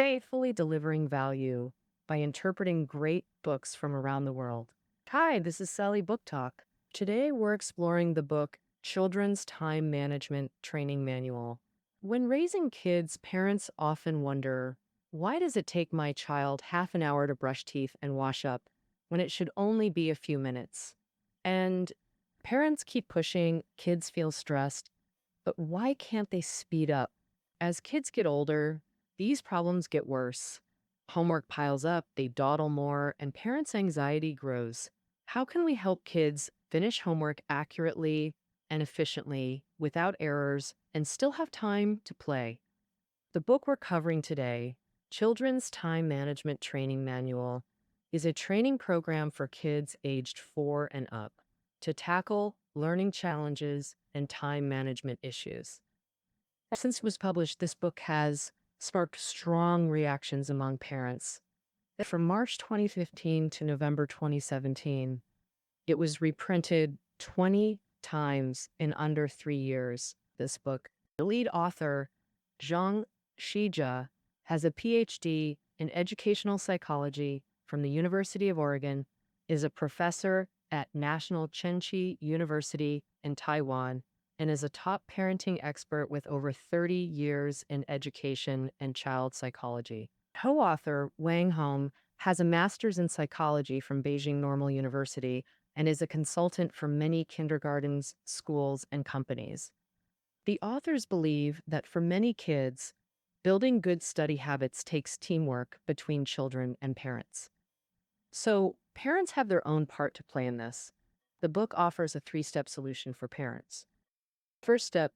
Faithfully delivering value by interpreting great books from around the world. Hi, this is Sally Book Talk. Today we're exploring the book Children's Time Management Training Manual. When raising kids, parents often wonder, why does it take my child half an hour to brush teeth and wash up when it should only be a few minutes? And parents keep pushing, kids feel stressed, but why can't they speed up? As kids get older, these problems get worse. Homework piles up, they dawdle more, and parents' anxiety grows. How can we help kids finish homework accurately and efficiently without errors and still have time to play? The book we're covering today, Children's Time Management Training Manual, is a training program for kids aged 4 and up to tackle learning challenges and time management issues. Since it was published, this book has sparked strong reactions among parents. From March 2015 to November 2017, it was reprinted 20 times in under 3 years. This book, the lead author, Zhang Shijia, has a PhD in educational psychology from the University of Oregon, is a professor at National Chenchi University in Taiwan, and is a top parenting expert with over 30 years in education and child psychology. Co-author Wang Hong has a master's in psychology from Beijing Normal University and is a consultant for many kindergartens, schools, and companies. The authors believe that for many kids, building good study habits takes teamwork between children and parents. So, parents have their own part to play in this. The book offers a 3-step solution for parents. First step,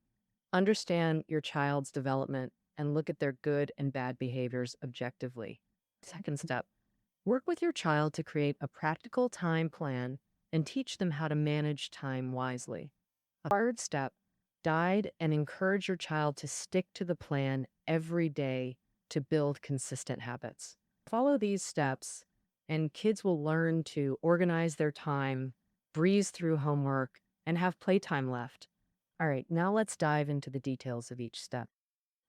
understand your child's development and look at their good and bad behaviors objectively. Second step, work with your child to create a practical time plan and teach them how to manage time wisely. A third step, guide and encourage your child to stick to the plan every day to build consistent habits. Follow these steps, and kids will learn to organize their time, breeze through homework, and have playtime left. All right, now let's dive into the details of each step.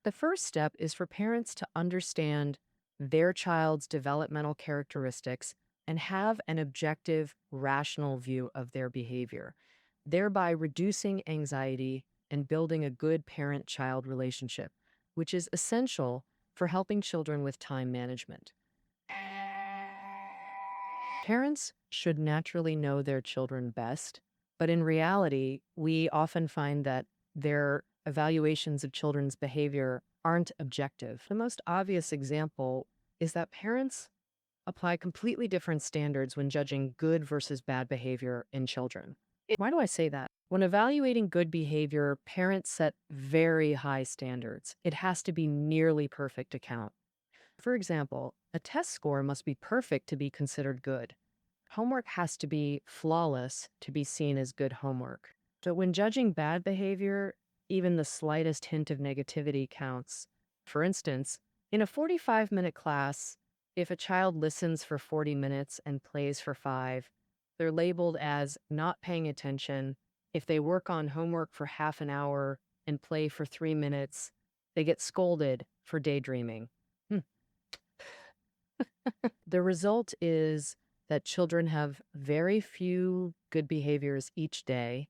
The first step is for parents to understand their child's developmental characteristics and have an objective, rational view of their behavior, thereby reducing anxiety and building a good parent-child relationship, which is essential for helping children with time management. Parents should naturally know their children best, but in reality, we often find that their evaluations of children's behavior aren't objective. The most obvious example is that parents apply completely different standards when judging good versus bad behavior in children. Why do I say that? When evaluating good behavior, parents set very high standards. It has to be nearly perfect to count. For example, a test score must be perfect to be considered good. Homework has to be flawless to be seen as good homework. So when judging bad behavior, even the slightest hint of negativity counts. For instance, in a 45-minute class, if a child listens for 40 minutes and plays for 5, they're labeled as not paying attention. If they work on homework for half an hour and play for 3 minutes, they get scolded for daydreaming. The result is that children have very few good behaviors each day,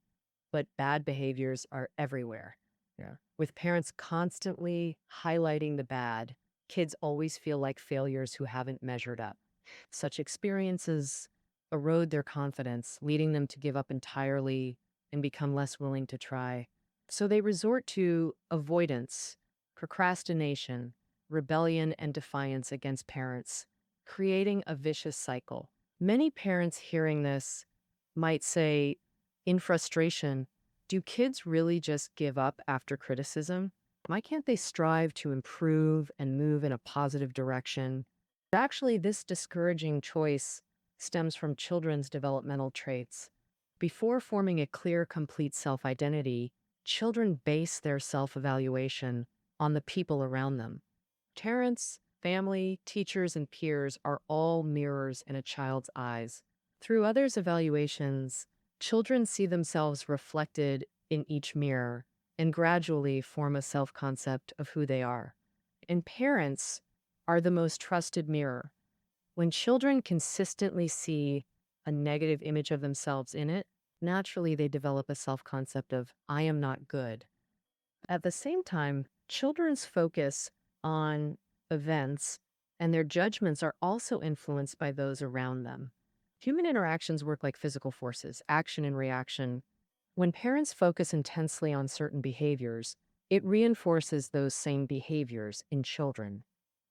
but bad behaviors are everywhere. Yeah. With parents constantly highlighting the bad, kids always feel like failures who haven't measured up. Such experiences erode their confidence, leading them to give up entirely and become less willing to try. So they resort to avoidance, procrastination, rebellion, and defiance against parents, creating a vicious cycle. Many parents hearing this might say, in frustration, do kids really just give up after criticism? Why can't they strive to improve and move in a positive direction? Actually, this discouraging choice stems from children's developmental traits. Before forming a clear, complete self-identity, children base their self-evaluation on the people around them. Parents, family, teachers, and peers are all mirrors in a child's eyes. Through others' evaluations, children see themselves reflected in each mirror and gradually form a self-concept of who they are. And parents are the most trusted mirror. When children consistently see a negative image of themselves in it, naturally they develop a self-concept of, I am not good. At the same time, children's focus on events and their judgments are also influenced by those around them. Human interactions work like physical forces, action and reaction. When parents focus intensely on certain behaviors, it reinforces those same behaviors in children.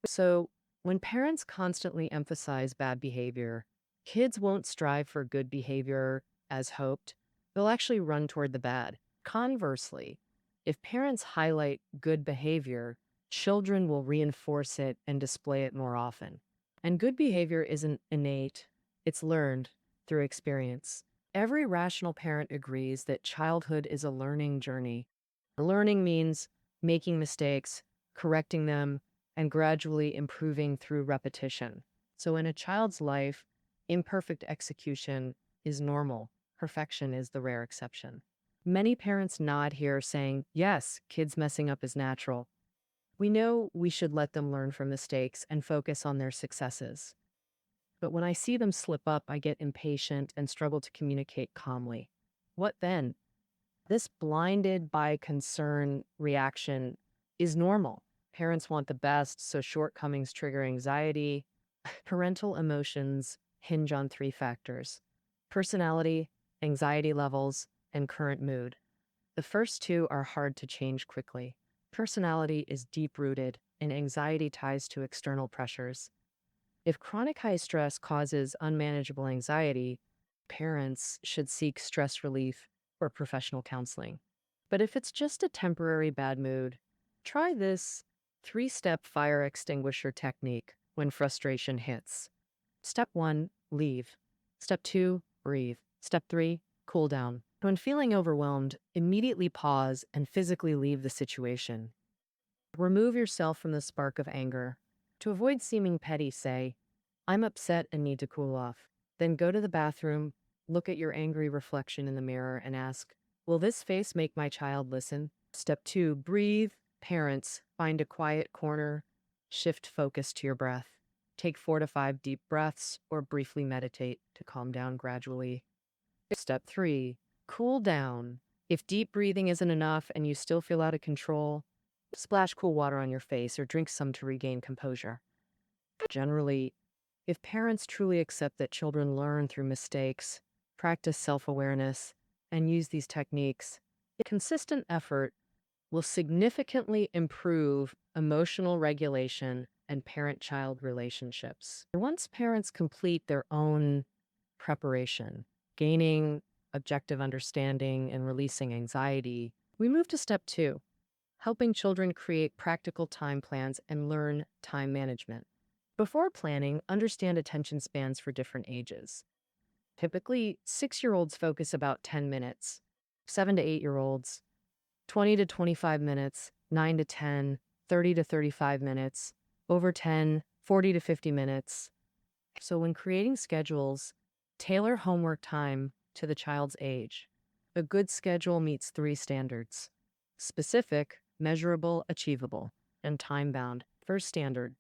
So, when parents constantly emphasize bad behavior, kids won't strive for good behavior as hoped. They'll actually run toward the bad. Conversely, if parents highlight good behavior, children will reinforce it and display it more often. And good behavior isn't innate, it's learned through experience. Every rational parent agrees that childhood is a learning journey. Learning means making mistakes, correcting them, and gradually improving through repetition. So in a child's life, imperfect execution is normal. Perfection is the rare exception. Many parents nod here saying, yes, kids messing up is natural. We know we should let them learn from mistakes and focus on their successes. But when I see them slip up, I get impatient and struggle to communicate calmly. What then? This blinded by concern reaction is normal. Parents want the best, so shortcomings trigger anxiety. Parental emotions hinge on three factors: personality, anxiety levels, and current mood. The first two are hard to change quickly. Personality is deep-rooted, and anxiety ties to external pressures. If chronic high stress causes unmanageable anxiety, parents should seek stress relief or professional counseling. But if it's just a temporary bad mood, try this three-step fire extinguisher technique when frustration hits. Step 1, leave. Step 2, breathe. Step 3, cool down. When feeling overwhelmed, immediately pause and physically leave the situation. Remove yourself from the spark of anger. To avoid seeming petty, say, I'm upset and need to cool off. Then go to the bathroom, look at your angry reflection in the mirror, and ask, will this face make my child listen? Step 2, breathe. Parents, find a quiet corner, shift focus to your breath. Take 4 to 5 deep breaths or briefly meditate to calm down gradually. Step 3, cool down. If deep breathing isn't enough and you still feel out of control, splash cool water on your face or drink some to regain composure. Generally, if parents truly accept that children learn through mistakes, practice self-awareness, and use these techniques, consistent effort will significantly improve emotional regulation and parent-child relationships. Once parents complete their own preparation, gaining objective understanding and releasing anxiety, we move to step 2, helping children create practical time plans and learn time management. Before planning, understand attention spans for different ages. Typically, 6-year-olds focus about 10 minutes, 7 to 8-year-olds, 20 to 25 minutes, 9 to 10, 30 to 35 minutes, over 10, 40 to 50 minutes. So when creating schedules, tailor homework time to the child's age. A good schedule meets 3 standards: specific, measurable, achievable, and time-bound. First standard,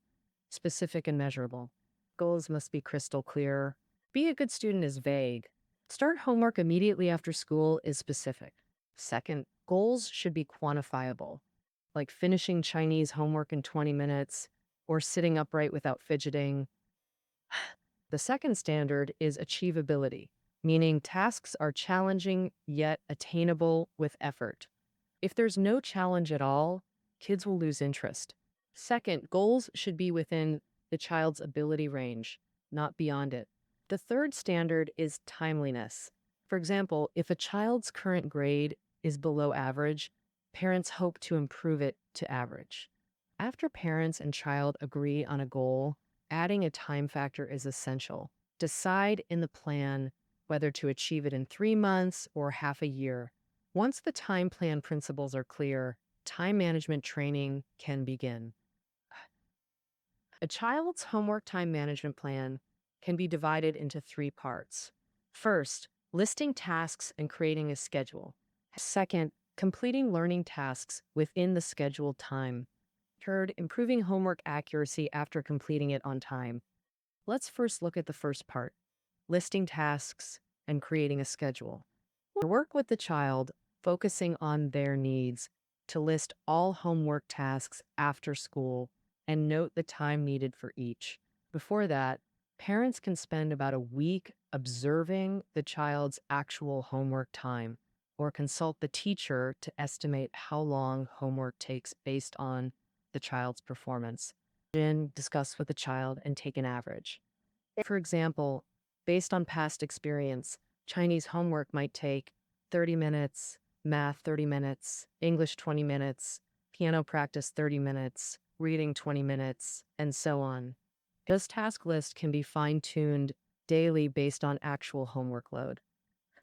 specific and measurable. Goals must be crystal clear. Be a good student is vague. Start homework immediately after school is specific. Second, goals should be quantifiable, like finishing Chinese homework in 20 minutes or sitting upright without fidgeting. The second standard is achievability, meaning tasks are challenging yet attainable with effort. If there's no challenge at all, kids will lose interest. Second, goals should be within the child's ability range, not beyond it. The third standard is timeliness. For example, if a child's current grade is below average, parents hope to improve it to average. After parents and child agree on a goal, adding a time factor is essential. Decide in the plan whether to achieve it in 3 months or half a year. Once the time plan principles are clear, time management training can begin. A child's homework time management plan can be divided into 3 parts. First, listing tasks and creating a schedule. Second, completing learning tasks within the scheduled time. Third, improving homework accuracy after completing it on time. Let's first look at the first part, listing tasks and creating a schedule. Work with the child, focusing on their needs to list all homework tasks after school and note the time needed for each. Before that, parents can spend about a week observing the child's actual homework time or consult the teacher to estimate how long homework takes based on the child's performance. Then discuss with the child and take an average. For example, based on past experience, Chinese homework might take 30 minutes, math 30 minutes, English 20 minutes, piano practice 30 minutes, reading 20 minutes, and so on. This task list can be fine-tuned daily based on actual homework load.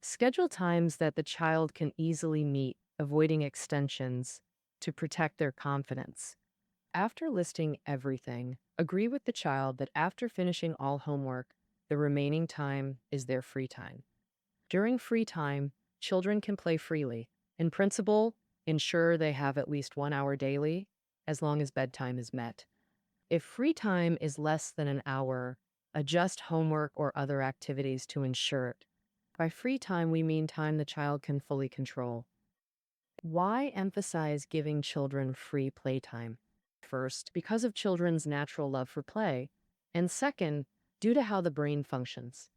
Schedule times that the child can easily meet, avoiding extensions to protect their confidence. After listing everything, agree with the child that after finishing all homework, the remaining time is their free time. During free time, children can play freely. In principle, ensure they have at least 1 hour daily, as long as bedtime is met. If free time is less than an hour, adjust homework or other activities to ensure it. By free time, we mean time the child can fully control. Why emphasize giving children free playtime? First, because of children's natural love for play, and second, due to how the brain functions.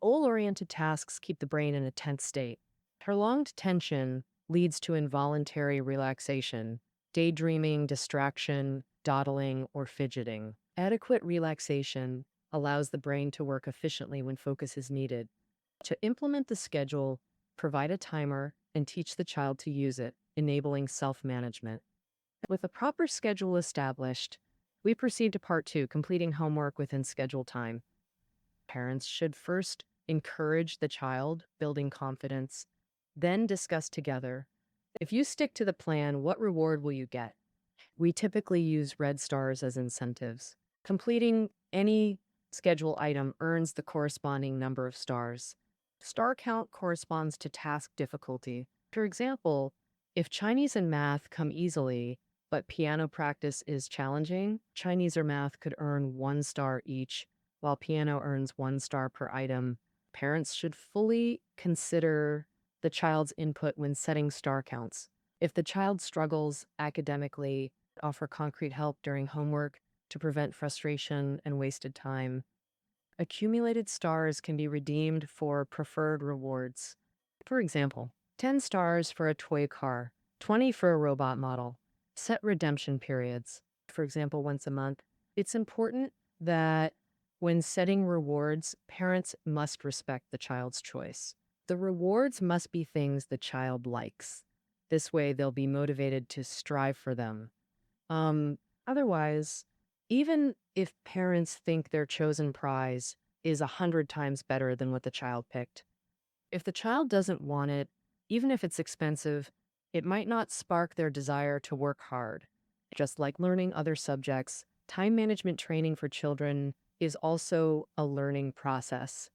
Goal-oriented tasks keep the brain in a tense state. Prolonged tension leads to involuntary relaxation, daydreaming, distraction, dawdling, or fidgeting. Adequate relaxation allows the brain to work efficiently when focus is needed. To implement the schedule, provide a timer and teach the child to use it, enabling self-management. With a proper schedule established, we proceed to part 2, completing homework within scheduled time. Parents should first encourage the child, building confidence, then discuss together. If you stick to the plan, what reward will you get? We typically use red stars as incentives. Completing any schedule item earns the corresponding number of stars. Star count corresponds to task difficulty. For example, if Chinese and math come easily, but piano practice is challenging, Chinese or math could earn 1 star each, while piano earns 1 star per item. Parents should fully consider the child's input when setting star counts. If the child struggles academically, offer concrete help during homework to prevent frustration and wasted time. Accumulated stars can be redeemed for preferred rewards. For example, 10 stars for a toy car, 20 for a robot model. Set redemption periods, for example, once a month. It's important that when setting rewards, parents must respect the child's choice. The rewards must be things the child likes. This way, they'll be motivated to strive for them. Otherwise, even if parents think their chosen prize is 100 times better than what the child picked, if the child doesn't want it, even if it's expensive, it might not spark their desire to work hard. Just like learning other subjects, time management training for children is also a learning process.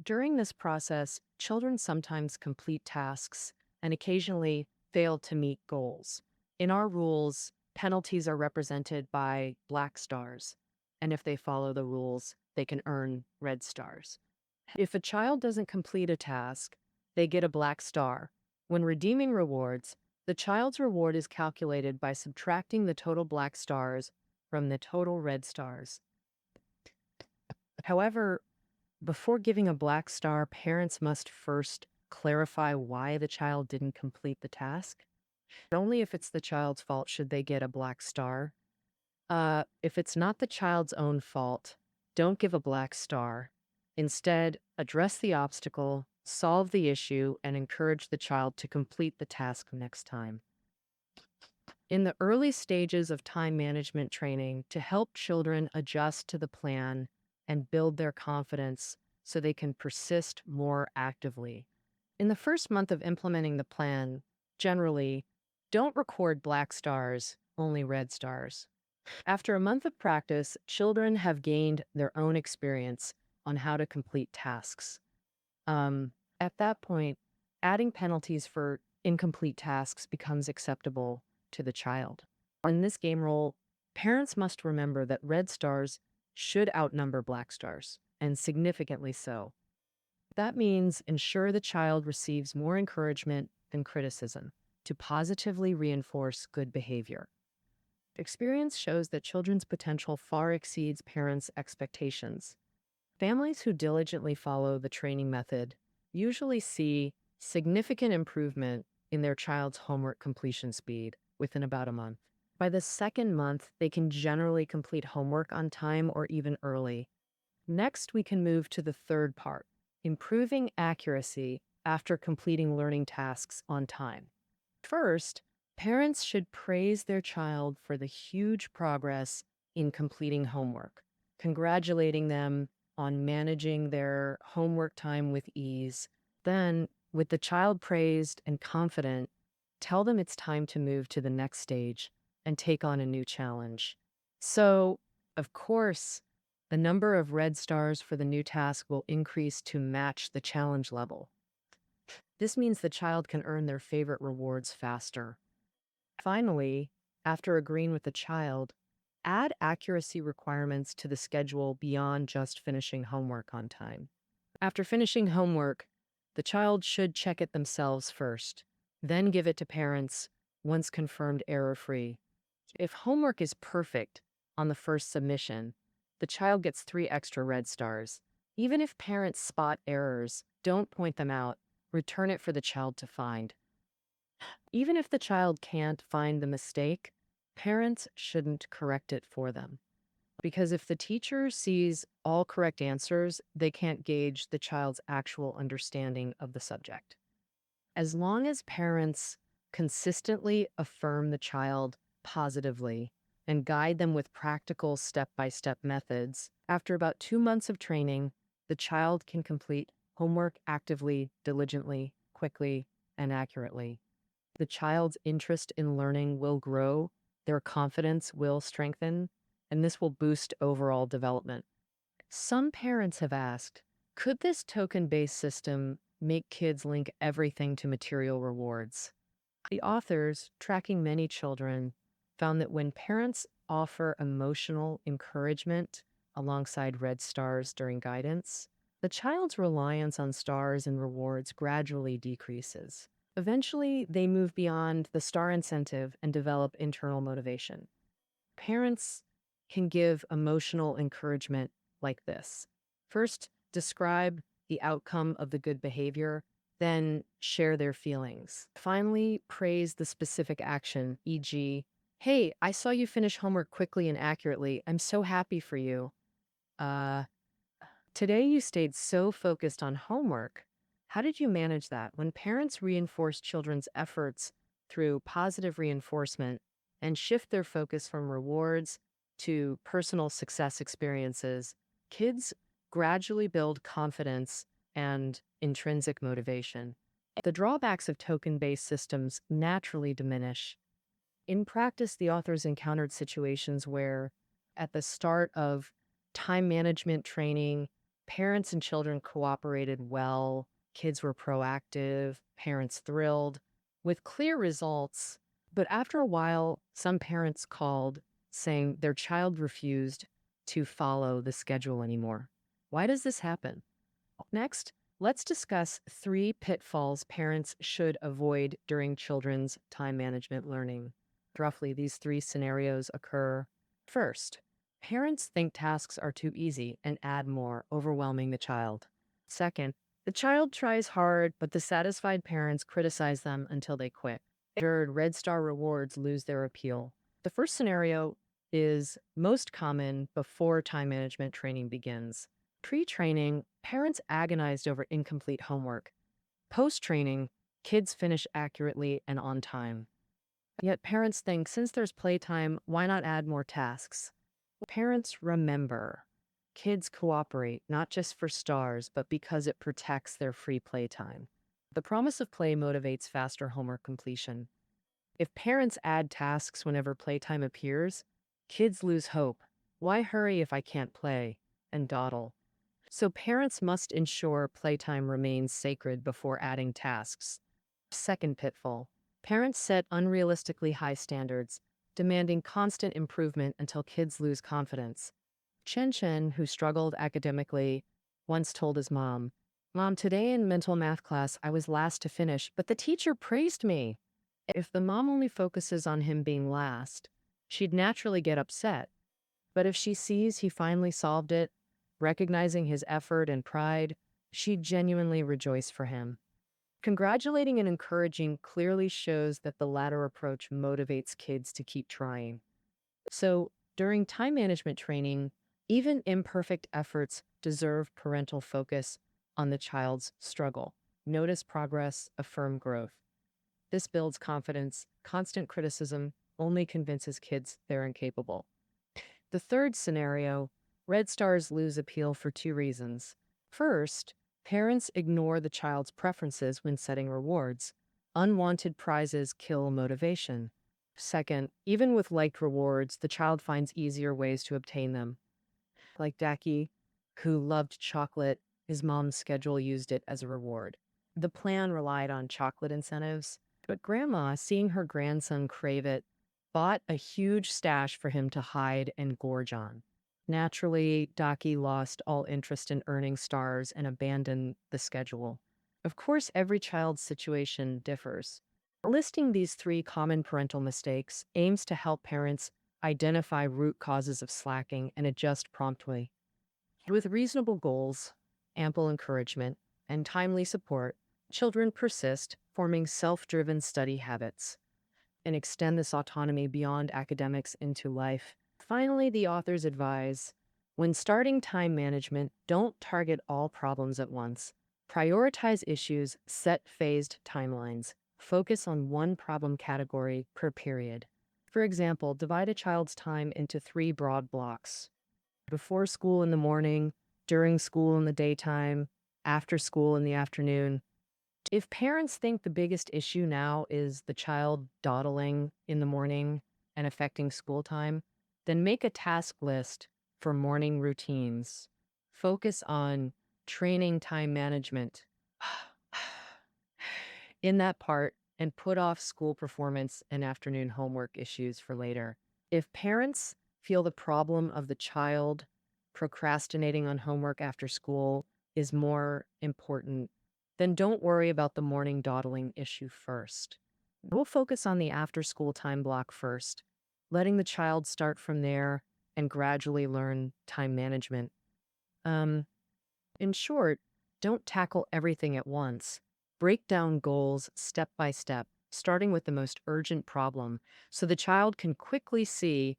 During this process, children sometimes complete tasks and occasionally fail to meet goals. In our rules, penalties are represented by black stars, and if they follow the rules, they can earn red stars. If a child doesn't complete a task, they get a black star. When redeeming rewards, the child's reward is calculated by subtracting the total black stars from the total red stars. However, before giving a black star, parents must first clarify why the child didn't complete the task. Only if it's the child's fault should they get a black star. If it's not the child's own fault, don't give a black star. Instead, address the obstacle, solve the issue, and encourage the child to complete the task next time. In the early stages of time management training, to help children adjust to the plan and build their confidence so they can persist more actively. In the first month of implementing the plan, generally, don't record black stars, only red stars. After a month of practice, children have gained their own experience on how to complete tasks. At that point, adding penalties for incomplete tasks becomes acceptable to the child. In this game role, parents must remember that red stars should outnumber black stars, and significantly so. That means ensure the child receives more encouragement than criticism to positively reinforce good behavior. Experience shows that children's potential far exceeds parents' expectations. Families who diligently follow the training method usually see significant improvement in their child's homework completion speed within about a month. By the second month, they can generally complete homework on time or even early. Next, we can move to the third part, improving accuracy after completing learning tasks on time. First, parents should praise their child for the huge progress in completing homework, congratulating them on managing their homework time with ease. Then, with the child praised and confident, tell them it's time to move to the next stage and take on a new challenge. So, of course, the number of red stars for the new task will increase to match the challenge level. This means the child can earn their favorite rewards faster. Finally, after agreeing with the child, add accuracy requirements to the schedule beyond just finishing homework on time. After finishing homework, the child should check it themselves first, then give it to parents once confirmed error-free. If homework is perfect on the first submission, the child gets 3 extra red stars. Even if parents spot errors, don't point them out. Return it for the child to find. Even if the child can't find the mistake, parents shouldn't correct it for them. Because if the teacher sees all correct answers, they can't gauge the child's actual understanding of the subject. As long as parents consistently affirm the child positively and guide them with practical step-by-step methods, after about 2 months of training, the child can complete homework actively, diligently, quickly, and accurately. The child's interest in learning will grow, their confidence will strengthen, and this will boost overall development. Some parents have asked, could this token-based system make kids link everything to material rewards? The authors, tracking many children, found that when parents offer emotional encouragement alongside red stars during guidance, the child's reliance on stars and rewards gradually decreases. Eventually, they move beyond the star incentive and develop internal motivation. Parents can give emotional encouragement like this. First, describe the outcome of the good behavior, then share their feelings. Finally, praise the specific action, e.g., hey, I saw you finish homework quickly and accurately. I'm so happy for you. Uh, Today you stayed so focused on homework. How did you manage that? When parents reinforce children's efforts through positive reinforcement and shift their focus from rewards to personal success experiences, kids gradually build confidence and intrinsic motivation. The drawbacks of token-based systems naturally diminish. In practice, the authors encountered situations where, at the start of time management training, parents and children cooperated well, kids were proactive, parents thrilled, with clear results. But after a while, some parents called saying their child refused to follow the schedule anymore. Why does this happen? Next, let's discuss 3 pitfalls parents should avoid during children's time management learning. Roughly, these 3 scenarios occur. First, parents think tasks are too easy and add more, overwhelming the child. Second, the child tries hard, but the satisfied parents criticize them until they quit. Third, red star rewards lose their appeal. The first scenario is most common before time management training begins. Pre-training, parents agonized over incomplete homework. Post-training, kids finish accurately and on time. Yet parents think, since there's playtime, why not add more tasks? Parents remember, kids cooperate not just for stars, but because it protects their free playtime. The promise of play motivates faster homework completion. If parents add tasks whenever playtime appears, kids lose hope. Why hurry if I can't play? And dawdle. So parents must ensure playtime remains sacred before adding tasks. Second pitfall. Parents set unrealistically high standards. demanding constant improvement until kids lose confidence. Chen Chen, who struggled academically, once told his mom, "Mom, today in mental math class, I was last to finish, but the teacher praised me." If the mom only focuses on him being last, she'd naturally get upset. But if she sees he finally solved it, recognizing his effort and pride, she'd genuinely rejoice for him. Congratulating and encouraging clearly shows that the latter approach motivates kids to keep trying. So, during time management training, even imperfect efforts deserve parental focus on the child's struggle. Notice progress, affirm growth. This builds confidence. Constant criticism only convinces kids they're incapable. The third scenario, red stars lose appeal for two reasons. First, parents ignore the child's preferences when setting rewards. Unwanted prizes kill motivation. Second, even with liked rewards, the child finds easier ways to obtain them. Like Daki, who loved chocolate, his mom's schedule used it as a reward. The plan relied on chocolate incentives, but Grandma, seeing her grandson crave it, bought a huge stash for him to hide and gorge on. Naturally, Daki lost all interest in earning stars and abandoned the schedule. Of course, every child's situation differs. Listing these three common parental mistakes aims to help parents identify root causes of slacking and adjust promptly. With reasonable goals, ample encouragement, and timely support, children persist, forming self-driven study habits and extend this autonomy beyond academics into life. Finally, the authors advise, when starting time management, don't target all problems at once. Prioritize issues, set phased timelines. Focus on one problem category per period. For example, divide a child's time into three broad blocks: before school in the morning, during school in the daytime, after school in the afternoon. If parents think the biggest issue now is the child dawdling in the morning and affecting school time, then make a task list for morning routines. Focus on training time management in that part and put off school performance and afternoon homework issues for later. If parents feel the problem of the child procrastinating on homework after school is more important, then don't worry about the morning dawdling issue first. We'll focus on the after school time block first, letting the child start from there and gradually learn time management. In short, don't tackle everything at once. Break down goals step by step, starting with the most urgent problem, so the child can quickly see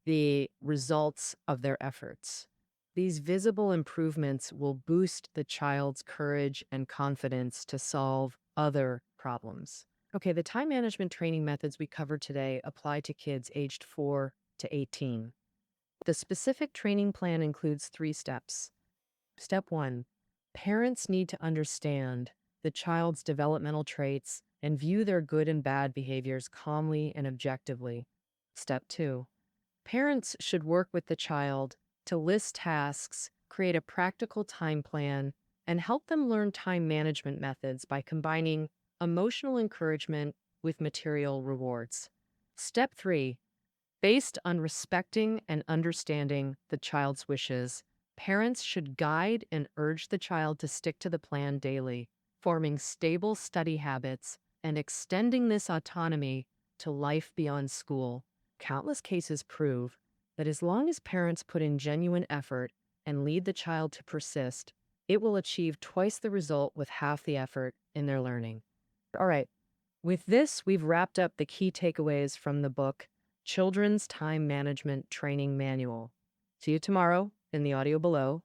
the results of their efforts. These visible improvements will boost the child's courage and confidence to solve other problems. Okay, the time management training methods we covered today apply to kids aged 4 to 18. The specific training plan includes 3 steps. Step 1, parents need to understand the child's developmental traits and view their good and bad behaviors calmly and objectively. Step 2, parents should work with the child to list tasks, create a practical time plan, and help them learn time management methods by combining emotional encouragement with material rewards. Step 3, based on respecting and understanding the child's wishes, parents should guide and urge the child to stick to the plan daily, forming stable study habits and extending this autonomy to life beyond school. Countless cases prove that as long as parents put in genuine effort and lead the child to persist, it will achieve twice the result with half the effort in their learning. All right, with this, we've wrapped up the key takeaways from the book, Children's Time Management Training Manual. See you tomorrow in the audio below.